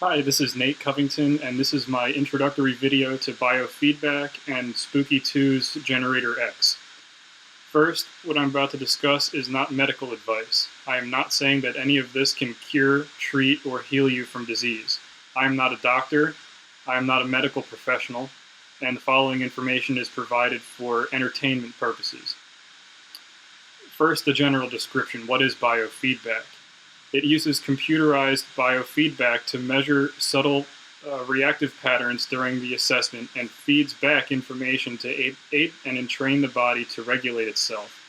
Hi, this is Nate Covington, and this is my introductory video to biofeedback and Spooky 2's Generator X. First, what I'm about to discuss is not medical advice. I am not saying that any of this can cure, treat, or heal you from disease. I am not a doctor, I am not a medical professional, and the following information is provided for entertainment purposes. First, the general description. What is biofeedback? It uses computerized biofeedback to measure subtle reactive patterns during the assessment and feeds back information to aid and entrain the body to regulate itself.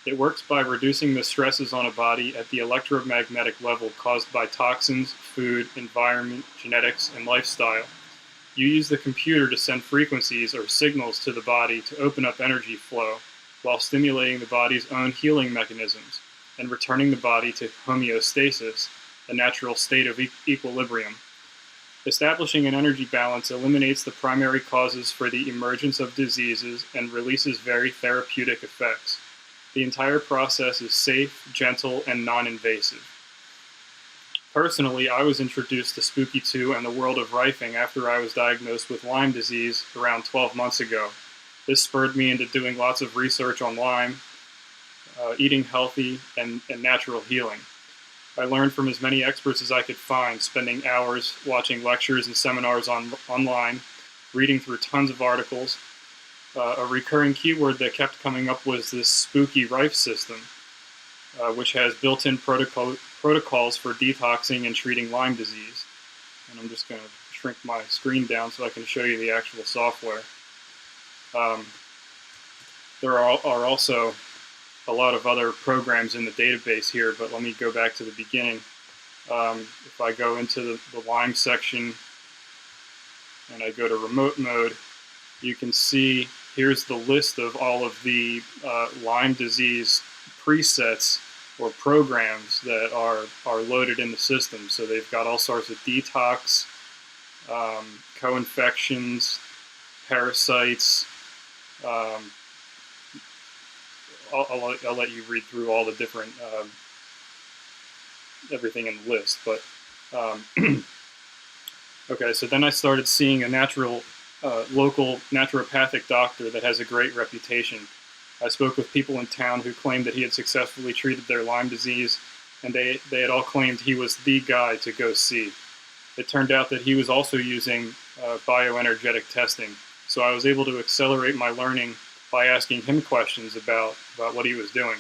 It works by reducing the stresses on a body at the electromagnetic level caused by toxins, food, environment, genetics, and lifestyle. You use the computer to send frequencies or signals to the body to open up energy flow while stimulating the body's own healing mechanisms and returning the body to homeostasis, a natural state of equilibrium. Establishing an energy balance eliminates the primary causes for the emergence of diseases and releases very therapeutic effects. The entire process is safe, gentle, and non-invasive. Personally, I was introduced to Spooky 2 and the world of rifing after I was diagnosed with Lyme disease around 12 months ago. This spurred me into doing lots of research on Lyme, eating healthy, and natural healing. I learned from as many experts as I could find, spending hours watching lectures and seminars online, reading through tons of articles. A recurring keyword that kept coming up was this spooky rife system, which has built-in protocols for detoxing and treating Lyme disease. And I'm just going to shrink my screen down so I can show you the actual software. There are also a lot of other programs in the database here, but let me go back to the beginning. If I go into the Lyme section and I go to remote mode, you can see here's the list of all of the Lyme disease presets or programs that are loaded in the system. So they've got all sorts of detox, co-infections, parasites. I'll let you read through all the different everything in the list, but okay. So then I started seeing a local naturopathic doctor that has a great reputation. I spoke with people in town who claimed that he had successfully treated their Lyme disease, and they had all claimed he was the guy to go see. It turned out that he was also using bioenergetic testing, so I was able to accelerate my learning by asking him questions about what he was doing.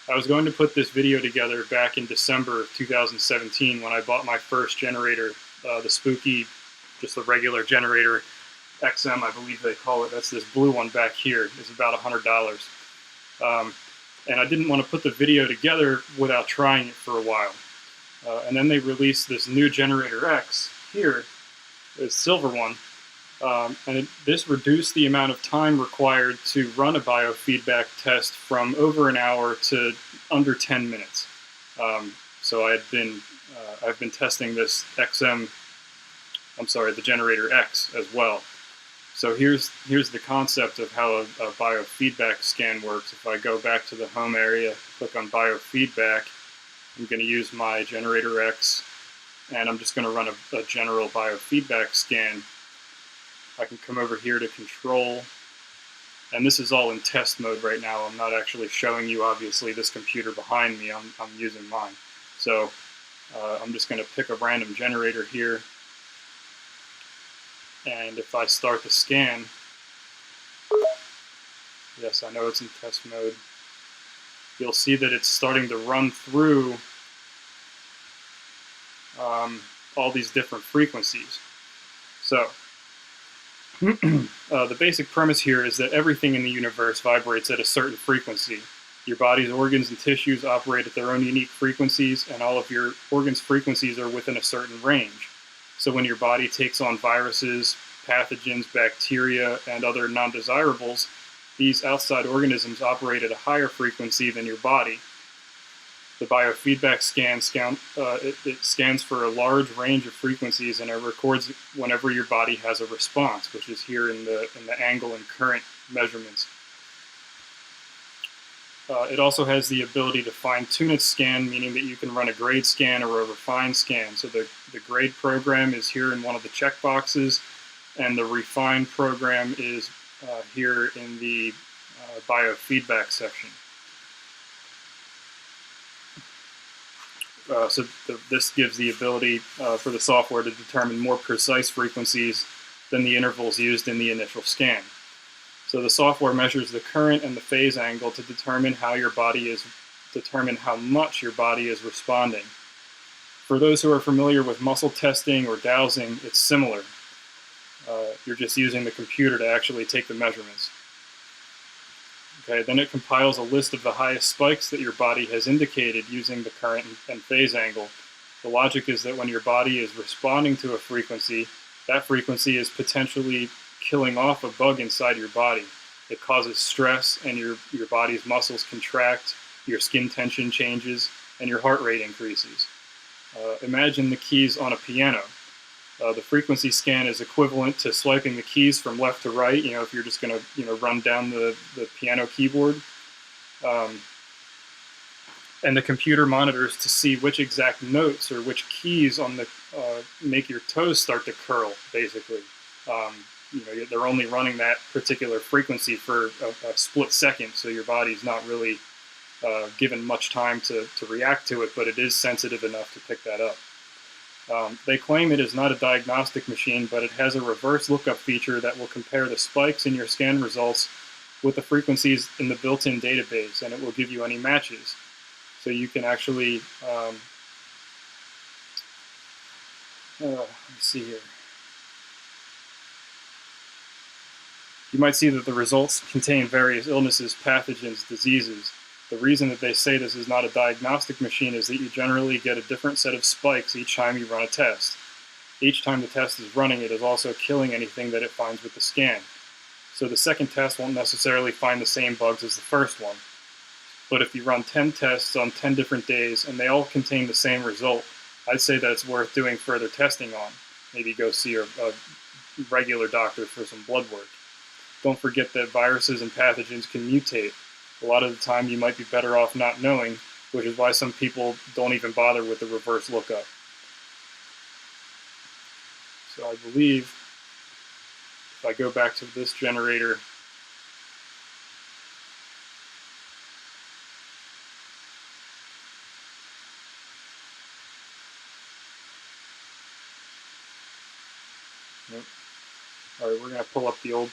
I was going to put this video together back in December of 2017 when I bought my first generator, the Spooky, just the regular generator, XM I believe they call it. That's this blue one back here. It's about $100. And I didn't want to put the video together without trying it for a while. And then they released this new Generator X here, this silver one. This reduced the amount of time required to run a biofeedback test from over an hour to under 10 minutes. So I've been testing this the Generator X as well. So here's the concept of how a biofeedback scan works. If I go back to the home area, click on biofeedback, I'm going to use my Generator X, and I'm just going to run a general biofeedback scan. I can come over here to control, and this is all in test mode right now. I'm not actually showing you, obviously, this computer behind me. I'm using mine. So I'm just going to pick a random generator here, and if I start the scan, yes, I know it's in test mode, you'll see that it's starting to run through all these different frequencies. So the basic premise here is that everything in the universe vibrates at a certain frequency. Your body's organs and tissues operate at their own unique frequencies, and all of your organs' frequencies are within a certain range. So when your body takes on viruses, pathogens, bacteria, and other non-desirables, these outside organisms operate at a higher frequency than your body. The biofeedback it scans for a large range of frequencies, and it records whenever your body has a response, which is here in the angle and current measurements. It also has the ability to fine-tune its scan, meaning that you can run a grade scan or a refined scan. So the grade program is here in one of the checkboxes, and the refined program is here in the biofeedback section. This gives the ability for the software to determine more precise frequencies than the intervals used in the initial scan. So the software measures the current and the phase angle to determine how much your body is responding. For those who are familiar with muscle testing or dowsing, it's similar. You're just using the computer to actually take the measurements. Okay, then it compiles a list of the highest spikes that your body has indicated using the current and phase angle. The logic is that when your body is responding to a frequency, that frequency is potentially killing off a bug inside your body. It causes stress, and your body's muscles contract, your skin tension changes, and your heart rate increases. Imagine the keys on a piano. The frequency scan is equivalent to swiping the keys from left to right, if you're just going to run down the piano keyboard. And the computer monitors to see which exact notes or which keys on the make your toes start to curl, basically. They're only running that particular frequency for a split second, so your body's not really given much time to react to it, but it is sensitive enough to pick that up. They claim it is not a diagnostic machine, but it has a reverse lookup feature that will compare the spikes in your scan results with the frequencies in the built-in database, and it will give you any matches. So you can actually, let's see here. You might see that the results contain various illnesses, pathogens, diseases. The reason that they say this is not a diagnostic machine is that you generally get a different set of spikes each time you run a test. Each time the test is running, it is also killing anything that it finds with the scan. So the second test won't necessarily find the same bugs as the first one. But if you run 10 tests on 10 different days and they all contain the same result, I'd say that it's worth doing further testing on. Maybe go see a regular doctor for some blood work. Don't forget that viruses and pathogens can mutate. A lot of the time you might be better off not knowing, which is why some people don't even bother with the reverse lookup. So I believe if I go back to this generator, nope. All right, we're going to pull up the old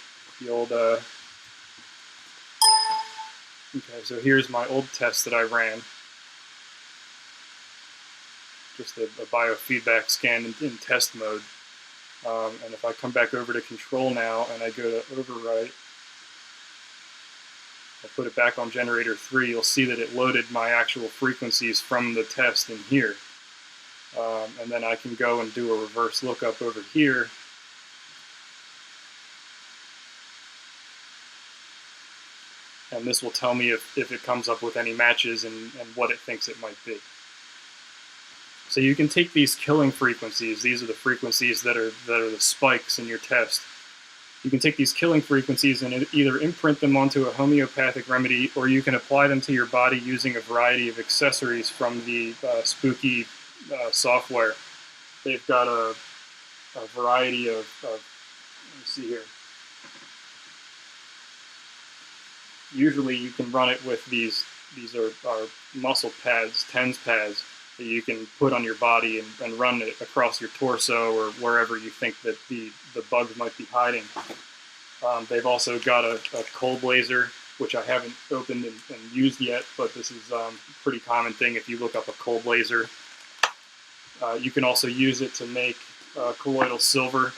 okay, so here's my old test that I ran. Just a biofeedback scan in test mode. And if I come back over to control now and I go to overwrite, I'll put it back on generator 3, you'll see that it loaded my actual frequencies from the test in here. And then I can go and do a reverse lookup over here. And this will tell me if it comes up with any matches and what it thinks it might be. So you can take these killing frequencies, these are the frequencies that are the spikes in your test. You can take these killing frequencies and either imprint them onto a homeopathic remedy, or you can apply them to your body using a variety of accessories from the Spooky software. They've got a variety of let me see here. Usually you can run it with these are muscle pads, TENS pads, that you can put on your body and run it across your torso or wherever you think that the bugs might be hiding. They've also got a cold laser, which I haven't opened and used yet, but this is a pretty common thing if you look up a cold laser. You can also use it to make colloidal silver.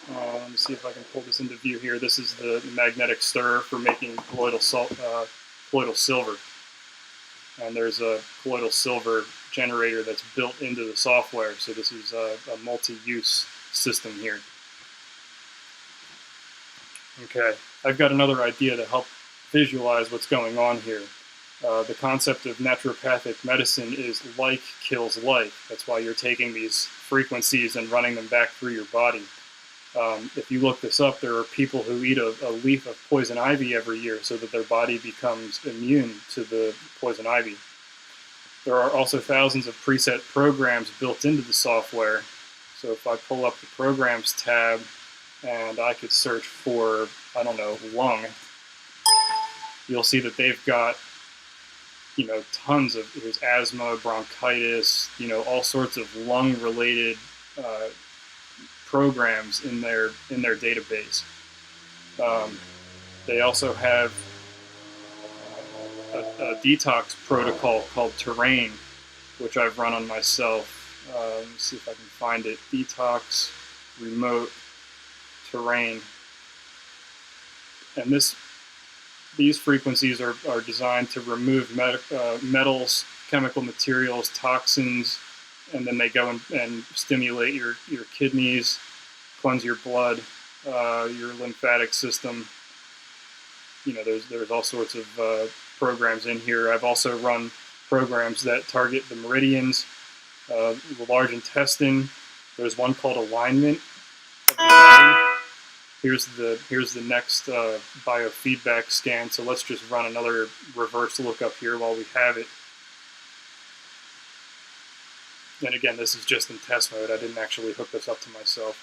Let me see if I can pull this into view here. This is the magnetic stirrer for making colloidal silver. And there's a colloidal silver generator that's built into the software, so this is a multi-use system here. Okay, I've got another idea to help visualize what's going on here. The concept of naturopathic medicine is like kills like. That's why you're taking these frequencies and running them back through your body. If you look this up, there are people who eat a leaf of poison ivy every year so that their body becomes immune to the poison ivy. There are also thousands of preset programs built into the software. So if I pull up the Programs tab and I could search for, I don't know, lung, you'll see that they've got, tons of, there's asthma, bronchitis, all sorts of lung-related programs in their database. They also have a detox protocol called Terrain, which I've run on myself. Let me see if I can find it. Detox Remote Terrain. And these frequencies are designed to remove metals, chemical materials, toxins, and then they go and stimulate your kidneys, cleanse your blood, your lymphatic system. There's all sorts of programs in here. I've also run programs that target the meridians, the large intestine. There's one called Alignment of the Body. Here's the next biofeedback scan. So let's just run another reverse lookup here while we have it. And again, this is just in test mode. I didn't actually hook this up to myself.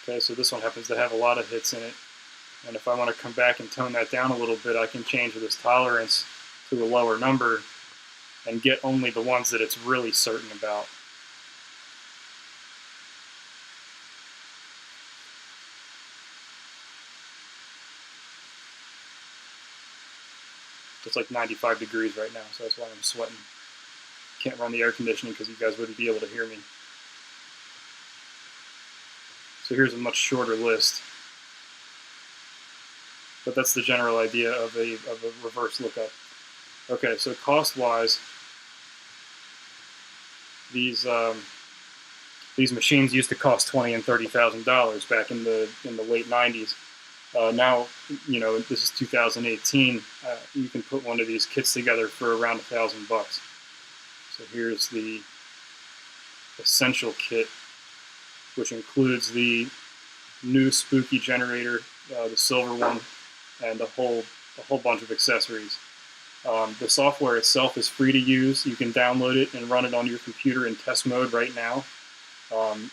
Okay, so this one happens to have a lot of hits in it. And if I want to come back and tone that down a little bit, I can change this tolerance to a lower number and get only the ones that it's really certain about. It's like 95 degrees right now, so that's why I'm sweating. Can't run the air conditioning because you guys wouldn't be able to hear me. So here's a much shorter list. But that's the general idea of a reverse lookup. Okay, so cost-wise, these machines used to cost $20,000 and $30,000 back in the late 90s. Now, this is 2018. You can put one of these kits together for around $1,000 bucks. So here's the essential kit, which includes the new Spooky generator, the silver one, and a whole bunch of accessories. The software itself is free to use. You can download it and run it on your computer in test mode right now.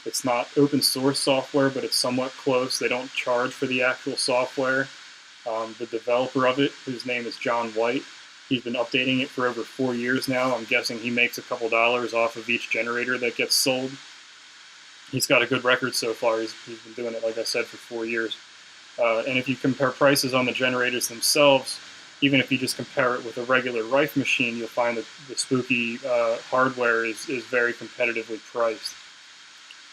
It's not open source software, but it's somewhat close. They don't charge for the actual software. The developer of it, whose name is John White, he's been updating it for over 4 years now. I'm guessing he makes a couple dollars off of each generator that gets sold. He's got a good record so far. He's been doing it, like I said, for 4 years. And if you compare prices on the generators themselves, even if you just compare it with a regular Rife machine, you'll find that the Spooky hardware is very competitively priced.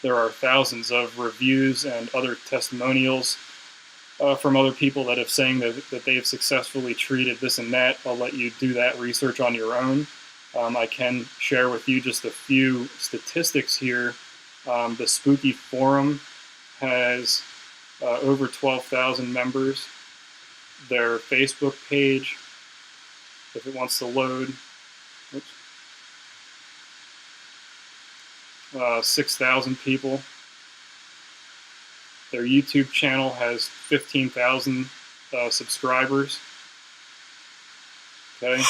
There are thousands of reviews and other testimonials from other people that have saying that they've successfully treated this and that. I'll let you do that research on your own. I can share with you just a few statistics here. The Spooky forum has over 12,000 members. Their Facebook page, if it wants to load, 6,000 people. Their YouTube channel has 15,000 subscribers. Okay.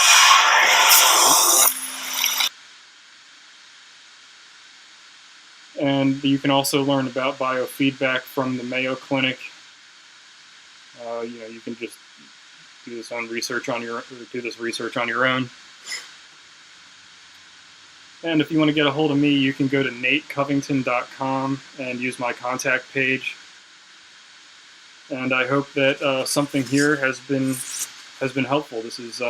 And you can also learn about biofeedback from the Mayo Clinic. You can just do this research on your own. And if you want to get a hold of me, you can go to natecovington.com and use my contact page. And I hope that something here has been helpful. This is